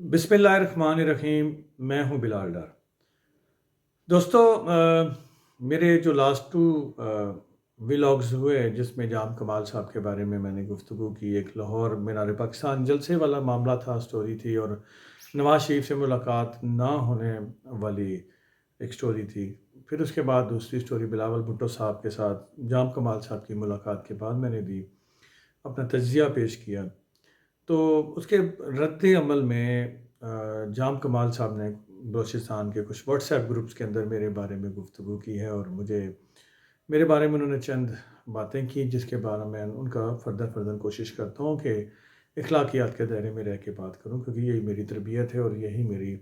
बिस्मिल्लाहिर्रहमानिर्रहीम। मैं हूं बिलाल डार। दोस्तों, मेरे जो लास्ट टू व्लॉग्स हुए जिसमें जाम कमाल साहब के बारे में मैंने गुफ्तगू की, एक लाहौर मीनार पाकिस्तान जलसे वाला मामला था, स्टोरी थी, और नवाज शरीफ से मुलाकात ना होने वाली एक स्टोरी थी। फिर उसके बाद दूसरी स्टोरी बिलावल भुट्टो साहब के साथ जाम कमाल साहब की मुलाकात के बाद मैंने दी, अपना तज्ज़िया पेश किया। तो उसके रद्द अमल में जाम कमाल साहब ने बलूचिस्तान के कुछ व्हाट्सएप ग्रुप्स के अंदर मेरे बारे में गुफ्तगू की है, और मुझे मेरे बारे में उन्होंने चंद बातें की जिसके बारे में उनका फ़र्दर कोशिश करता हूँ कि इखलाकियात के दायरे में रह के बात करूँ, क्योंकि यही मेरी तरबियत है और यही मेरी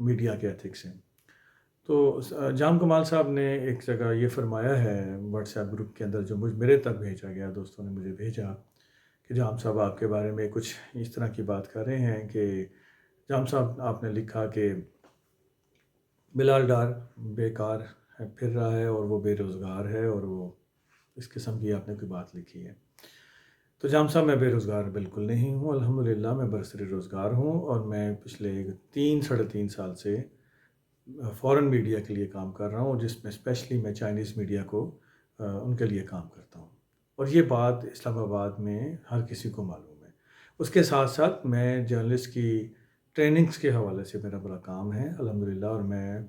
मीडिया के एथिक्स हैं। तो जाम कमाल साहब ने एक जगह ये फ़रमाया है व्हाट्सएप ग्रुप के अंदर, जो मेरे तक भेजा गया, दोस्तों ने मुझे भेजा, कि जाम साहब आपके बारे में कुछ इस तरह की बात कर रहे हैं कि जाम साहब आपने लिखा कि बिलाल डार बेकार है, फिर रहा है और वो बेरोज़गार है, और वो इस किस्म की आपने कोई बात लिखी है। तो जाम साहब, मैं बेरोज़गार बिल्कुल नहीं हूँ, अल्हम्दुलिल्लाह मैं बरसरे रोज़गार हूँ, और मैं पिछले 3 साढ़े 3 साल से फ़ॉरेन मीडिया के लिए काम कर रहा हूँ, जिसमें स्पेशली मैं चाइनीज़ मीडिया को उनके लिए काम करता हूँ, और ये बात इस्लामाबाद में हर किसी को मालूम है। उसके साथ साथ मैं जर्नलिस्ट की ट्रेनिंग्स के हवाले से मेरा बड़ा काम है अल्हम्दुलिल्लाह, और मैं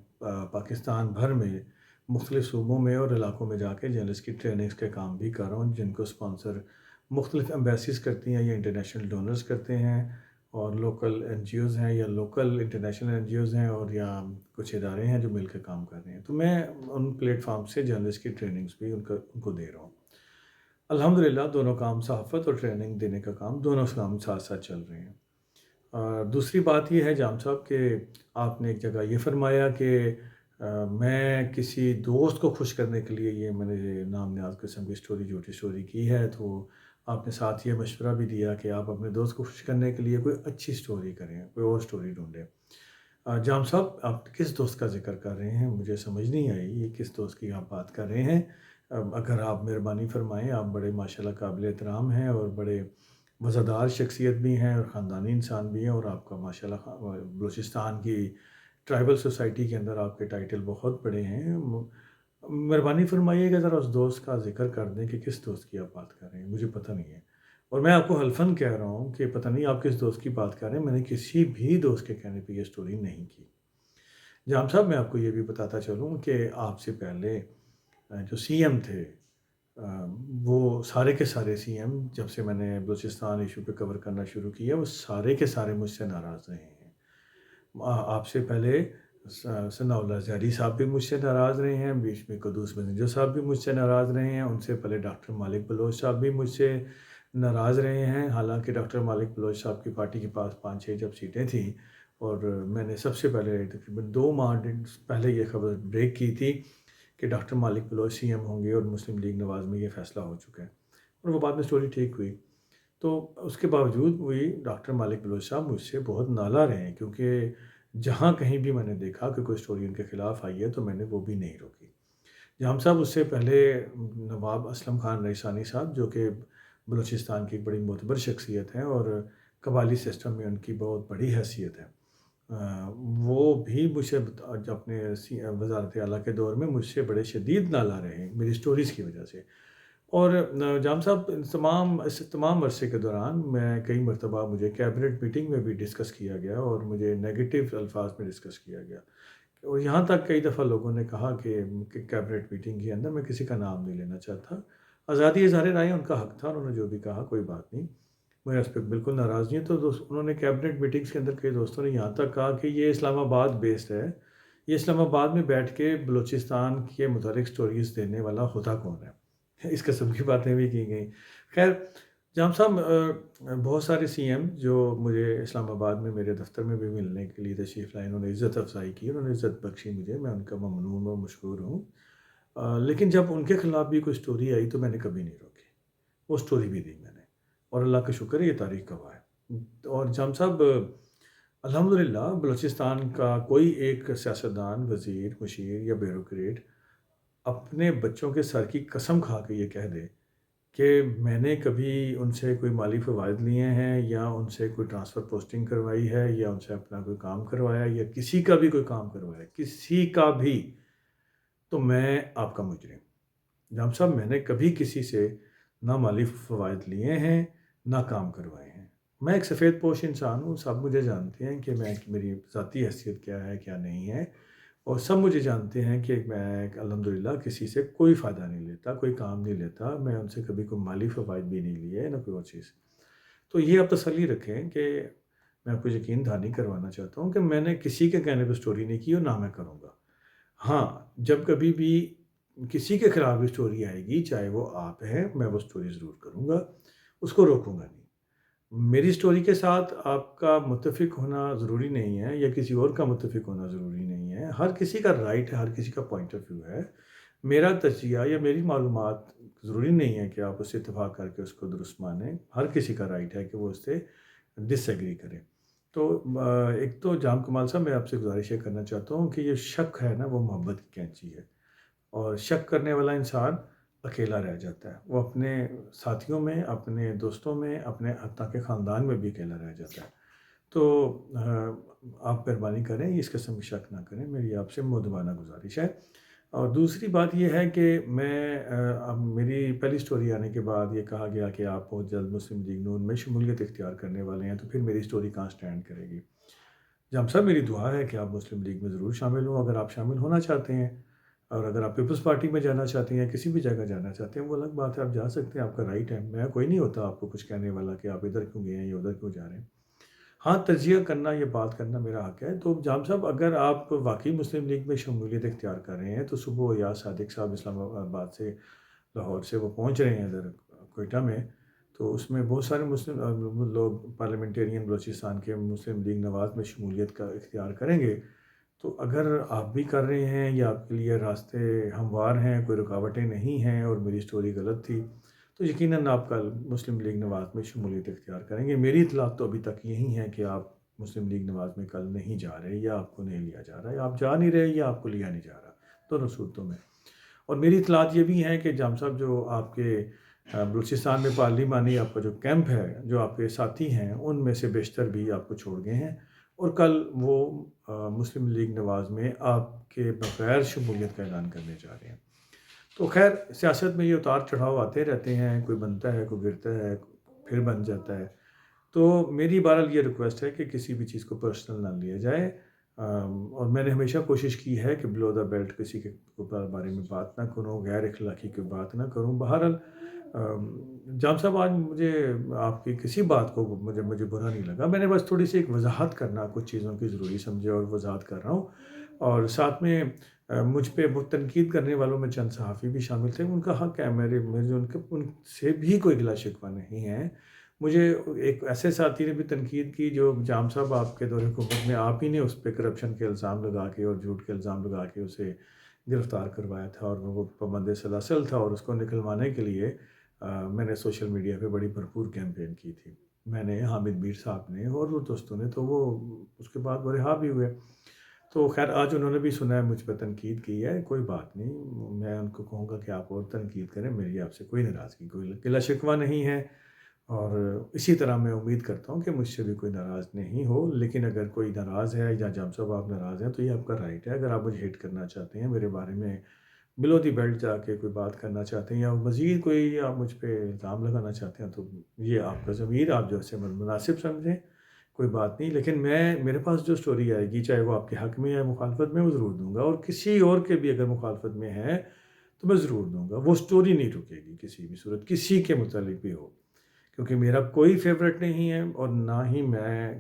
पाकिस्तान भर में मुख्तलिफ़ सूबों में और इलाकों में जाके जर्नलिस्ट की ट्रेनिंग्स के काम भी कर रहा हूँ, जिनको स्पॉन्सर मुख्तलिफ़ एम्बेसीज़ करती हैं या इंटरनेशनल डोनर्स करते हैं, और लोकल एनजीओज़ हैं या लोकल इंटरनेशनल एनजीओज़ हैं, और या कुछ इदारे हैं जो मिलकर काम कर रहे हैं। तो मैं उन प्लेटफ़ॉर्म से जर्नलिस्ट की ट्रेनिंग्स भी उनको दे रहा हूँ। अल्हम्दुलिल्लाह दोनों काम, सहाफ़त और ट्रेनिंग देने का काम, दोनों काम साथ-साथ चल रहे हैं। दूसरी बात ये है जाम साहब कि आपने एक जगह ये फ़रमाया कि मैं किसी दोस्त को खुश करने के लिए ये मैंने ये नाम-निहाद किस्म की स्टोरी, झूठी स्टोरी की है। तो आपने साथ ये मशवरा भी दिया कि आप अपने दोस्त को खुश करने के लिए कोई अच्छी स्टोरी करें, कोई और स्टोरी ढूँढें। जाम साहब, आप किस दोस्त का ज़िक्र कर रहे हैं? मुझे समझ नहीं आई, ये किस दोस्त की आप बात कर रहे हैं? अगर आप मेहरबानी फ़रमाएँ, आप बड़े माशाल्लाह काबिल एहतराम हैं, और बड़े वज़ादार शख्सियत भी हैं, और ख़ानदानी इंसान भी हैं, और आपका माशाल्लाह बलूचिस्तान की ट्राइबल सोसाइटी के अंदर आपके टाइटल बहुत बड़े हैं। मेहरबानी फ़रमाइएगा, ज़रा उस दोस्त का ज़िक्र कर दें कि किस दोस्त की आप बात कर रहे हैं, मुझे पता नहीं है। और मैं आपको हल्फ़न कह रहा हूँ कि पता नहीं आप किस दोस्त की बात कर रहे हैं, मैंने किसी भी दोस्त के कहने पे ये स्टोरी नहीं की। जाम साहब, मैं आपको ये भी बताता चलूँ कि आपसे पहले जो सीएम थे, वो सारे के सारे सीएम, जब से मैंने बलूचिस्तान इशू पे कवर करना शुरू किया, वो सारे के सारे मुझसे नाराज़ रहे हैं। आपसे पहले सनाउल्लाह ज़ैदी साहब भी मुझसे नाराज़ रहे हैं, बीच में कुद्दूस मैनेजर साहब भी मुझसे नाराज़ रहे हैं, उनसे पहले डॉक्टर मालिक बलोच साहब भी मुझसे नाराज़ रहे हैं। हालाँकि डॉक्टर मालिक बलोच साहब की पार्टी के पास 5-6 जब सीटें थीं, और मैंने सबसे पहले तकरीबन 2 माह पहले ये खबर ब्रेक की थी कि डॉक्टर मालिक बलोच सीएम होंगे, और मुस्लिम लीग नवाज़ में ये फ़ैसला हो चुका है, और वो बाद में स्टोरी ठीक हुई। तो उसके बावजूद वही डॉक्टर मालिक बलोच साहब मुझसे बहुत नाला रहे हैं, क्योंकि जहाँ कहीं भी मैंने देखा कि कोई स्टोरी उनके ख़िलाफ़ आई है, तो मैंने वो भी नहीं रोकी। जाम साहब, उससे पहले नवाब असलम खान रईसानी साहब, जो कि बलूचिस्तान की एक बड़ी मोतबर शख्सियत हैं, और कबायली सिस्टम में उनकी बहुत बड़ी हैसियत है। वो भी मुझसे अपने वज़ारत आला के दौर में मुझसे बड़े शदीद नाला रहे हैं, मेरी स्टोरीज़ की वजह से। और जाम साहब, इस तमाम अरसे के दौरान मैं कई मरतबा मुझे कैबिनेट मीटिंग में भी डिस्कस किया गया, और मुझे नेगेटिव अल्फाज में डिस्कस किया गया, और यहाँ तक कई दफ़ा लोगों ने कहा कि कैबिनेट मीटिंग के अंदर, मैं किसी का नाम नहीं लेना चाहता, आज़ादी इज़हार राय उनका हक़ था, उन्होंने जो भी कहा कोई बात नहीं, मैं उस पर बिल्कुल नाराज़ नहीं हूँ। तो उन्होंने कैबिनेट मीटिंग्स के अंदर कई दोस्तों ने यहाँ तक कहा कि ये इस्लामाबाद बेस्ड है, ये इस्लामाबाद में बैठ के बलूचिस्तान के मुतालिक स्टोरीज़ देने वाला होता कौन है? इस किस्म की बातें भी की गई। ख़ैर, जाम साहब, बहुत सारे सीएम जो मुझे इस्लामाबाद में मेरे दफ़्तर में भी मिलने के लिए तशरीफ़ लाए, उन्होंने इज़्ज़त अफ़ज़ाई की, उन्होंने इज़्ज़त बख्शी मुझे, मैं उनका ममनून और मशकूर हूँ। लेकिन जब उनके ख़िलाफ़ भी कोई स्टोरी आई, तो मैंने कभी नहीं रोकी, वो स्टोरी भी दी मैंने, और अल्लाह का शुक्र है, ये तारीख़ गवाह है। और जाम साहब, अल्हम्दुलिल्लाह बलूचिस्तान का कोई एक सियासतदान, वज़ीर, मुशीर या ब्यूरोक्रेट अपने बच्चों के सर की कसम खा के ये कह दे کہ میں نے کبھی ان سے کوئی مالی فوائد لیے ہیں یا ان سے کوئی ٹرانسفر پوسٹنگ کروائی ہے یا ان سے اپنا کوئی کام کروایا یا کسی کا بھی کوئی کام کروایا، کسی کا بھی، تو میں آپ کا مجرم۔ جام صاحب، میں نے کبھی کسی سے نہ مالی فوائد لیے ہیں نہ کام کروائے ہیں۔ میں ایک سفید پوش انسان ہوں، سب مجھے جانتے ہیں کہ میں میری ذاتی حیثیت کیا ہے کیا نہیں ہے، اور سب مجھے جانتے ہیں کہ میں الحمدللہ کسی سے کوئی فائدہ نہیں لیتا، کوئی کام نہیں لیتا، میں ان سے کبھی کوئی مالی فوائد بھی نہیں لیے نہ کوئی اور چیز۔ تو یہ آپ تسلی رکھیں کہ میں آپ کو یقین دہانی کروانا چاہتا ہوں کہ میں نے کسی کے کہنے پہ سٹوری نہیں کی اور نہ میں کروں گا۔ ہاں، جب کبھی بھی کسی کے خلاف بھی سٹوری آئے گی، چاہے وہ آپ ہیں، میں وہ سٹوری ضرور کروں گا، اس کو روکوں گا نہیں۔ میری سٹوری کے ساتھ آپ کا متفق ہونا ضروری نہیں ہے یا کسی اور کا متفق ہونا ضروری نہیں ہے، ہر کسی کا رائٹ ہے، ہر کسی کا پوائنٹ آف ویو ہے۔ میرا تجزیہ یا میری معلومات ضروری نہیں ہے کہ آپ اس سے اتفاق کر کے اس کو درست مانیں، ہر کسی کا رائٹ ہے کہ وہ اس سے ڈس ایگری کرے۔ تو ایک تو جام کمال صاحب، میں آپ سے گزارش یہ کرنا چاہتا ہوں کہ یہ شک ہے نا، وہ محبت کی کینچی ہے، اور شک کرنے والا انسان اکیلا رہ جاتا ہے، وہ اپنے ساتھیوں میں، اپنے دوستوں میں، اپنے حتیٰ کہ خاندان میں بھی اکیلا رہ جاتا ہے۔ تو آپ مہربانی کریں اس قسم کی شک نہ کریں، میری آپ سے مؤدبانہ گزارش ہے۔ اور دوسری بات یہ ہے کہ میں اب میری پہلی سٹوری آنے کے بعد یہ کہا گیا کہ آپ بہت جلد مسلم لیگ نون میں شمولیت اختیار کرنے والے ہیں، تو پھر میری سٹوری کہاں سٹینڈ کرے گی؟ جام صاحب، میری دعا ہے کہ آپ مسلم لیگ میں ضرور شامل ہوں، اگر آپ شامل ہونا چاہتے ہیں، اور اگر آپ پیپلز پارٹی میں جانا چاہتے ہیں، کسی بھی جگہ جانا چاہتے ہیں، وہ الگ بات ہے، آپ جا سکتے ہیں، آپ کا رائٹ ہے، میں کوئی نہیں ہوتا آپ کو کچھ کہنے والا کہ آپ ادھر کیوں گئے ہیں یا ادھر کیوں جا رہے ہیں۔ ہاں، تجزیہ کرنا، یہ بات کرنا میرا حق ہے۔ تو جام صاحب، اگر آپ واقعی مسلم لیگ میں شمولیت اختیار کر رہے ہیں، تو صبح یا صادق صاحب اسلام آباد سے، لاہور سے وہ پہنچ رہے ہیں ادھر کوئٹہ میں، تو اس میں بہت سارے مسلم لوگ پارلیمنٹیرین بلوچستان کے مسلم لیگ نواز میں شمولیت کا اختیار کریں گے۔ تو اگر آپ بھی کر رہے ہیں یا آپ کے لیے راستے ہموار ہیں، کوئی رکاوٹیں نہیں ہیں اور میری سٹوری غلط تھی، تو یقیناً آپ کل مسلم لیگ نواز میں شمولیت اختیار کریں گے۔ میری اطلاعات تو ابھی تک یہی ہیں کہ آپ مسلم لیگ نواز میں کل نہیں جا رہے، یا آپ کو نہیں لیا جا رہا، یا آپ جا نہیں رہے یا آپ کو لیا نہیں جا رہا، دونوں صورتوں میں۔ اور میری اطلاعات یہ بھی ہیں کہ جام صاحب، جو آپ کے بلوچستان میں پارلیمانی آپ کا جو کیمپ ہے، جو آپ کے ساتھی ہیں، ان میں سے بیشتر بھی آپ کو چھوڑ گئے ہیں، اور کل وہ مسلم لیگ نواز میں آپ کے بغیر شمولیت کا اعلان کرنے جا رہے ہیں۔ تو خیر، سیاست میں یہ اتار چڑھاؤ آتے رہتے ہیں، کوئی بنتا ہے، کوئی گرتا ہے، پھر بن جاتا ہے۔ تو میری بہرحال یہ ریکویسٹ ہے کہ کسی بھی چیز کو پرسنل نہ لیا جائے، اور میں نے ہمیشہ کوشش کی ہے کہ بلو دا بیلٹ کسی کے بارے میں بات نہ کروں، غیر اخلاقی کوئی بات نہ کروں۔ بہرحال جام صاحب، آج مجھے آپ کی کسی بات کو مجھے برا نہیں لگا، میں نے بس تھوڑی سی ایک وضاحت کرنا کچھ چیزوں کی ضروری سمجھے اور وضاحت کر رہا ہوں۔ اور ساتھ میں مجھ پہ بہت تنقید کرنے والوں میں چند صحافی بھی شامل تھے، ان کا حق ہے، مجھے ان سے بھی کوئی گلا شکوہ نہیں ہے۔ مجھے ایک ایسے ساتھی نے بھی تنقید کی جو جام صاحب آپ کے دور حکومت میں آپ ہی نے اس پہ کرپشن کے الزام لگا کے اور جھوٹ کے الزام لگا کے اسے گرفتار کروایا تھا، اور وہ پابند سلاسل تھا، اور اس کو نکلوانے کے لیے میں نے سوشل میڈیا پہ بڑی بھرپور کیمپین کی تھی، میں نے، حامد میر صاحب نے اور وہ دوستوں نے، تو وہ اس کے بعد وہ رہا بھی ہوئے۔ تو خیر، آج انہوں نے بھی سنا ہے، مجھ پہ تنقید کی ہے، کوئی بات نہیں، میں ان کو کہوں گا کہ آپ اور تنقید کریں، میری آپ سے کوئی ناراضگی، کوئی گلا شکوہ نہیں ہے، اور اسی طرح میں امید کرتا ہوں کہ مجھ سے بھی کوئی ناراض نہیں ہو۔ لیکن اگر کوئی ناراض ہے یا جام صاحب آپ ناراض ہیں، تو یہ آپ کا رائٹ ہے، اگر آپ مجھے ہٹ کرنا چاہتے ہیں، میرے بارے میں بلو دی بیلٹ جا کے کوئی بات کرنا چاہتے ہیں، یا مزید کوئی آپ مجھ پہ الزام لگانا چاہتے ہیں، تو یہ آپ کا ضمیر، آپ جو اسے مناسب سمجھیں، کوئی بات نہیں۔ لیکن میرے پاس جو سٹوری آئے گی، چاہے وہ آپ کے حق میں یا مخالفت میں، وہ ضرور دوں گا، اور کسی اور کے بھی اگر مخالفت میں ہے تو میں ضرور دوں گا، وہ سٹوری نہیں رکے گی کسی بھی صورت، کسی کے متعلق بھی ہو، کیونکہ میرا کوئی فیوریٹ نہیں ہے، اور نہ ہی میں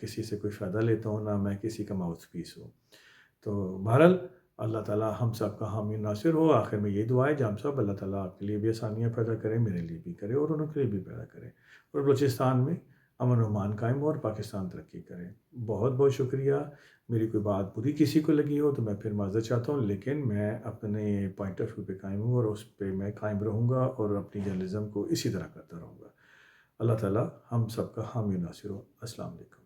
کسی سے کوئی فائدہ لیتا ہوں، نہ میں کسی کا ماؤتھ پیس ہوں۔ تو بہرحال، اللہ تعالیٰ ہم سب کا حامی ناصر ہو۔ آخر میں یہ دعا ہے جام صاحب، اللہ تعالیٰ آپ کے لیے بھی آسانیاں پیدا کرے، میرے لیے بھی کرے، اور انہوں کے لیے بھی پیدا کرے، اور بلوچستان میں امن و امان قائم ہو اور پاکستان ترقی کرے۔ بہت بہت شکریہ۔ میری کوئی بات بری کسی کو لگی ہو تو میں پھر معذرت چاہتا ہوں، لیکن میں اپنے پوائنٹ آف ویو پہ قائم ہوں، اور اس پہ میں قائم رہوں گا، اور اپنی جرنلزم کو اسی طرح کرتا رہوں گا۔ اللہ تعالیٰ ہم سب کا حامی ناصر ہو۔ السلام علیکم۔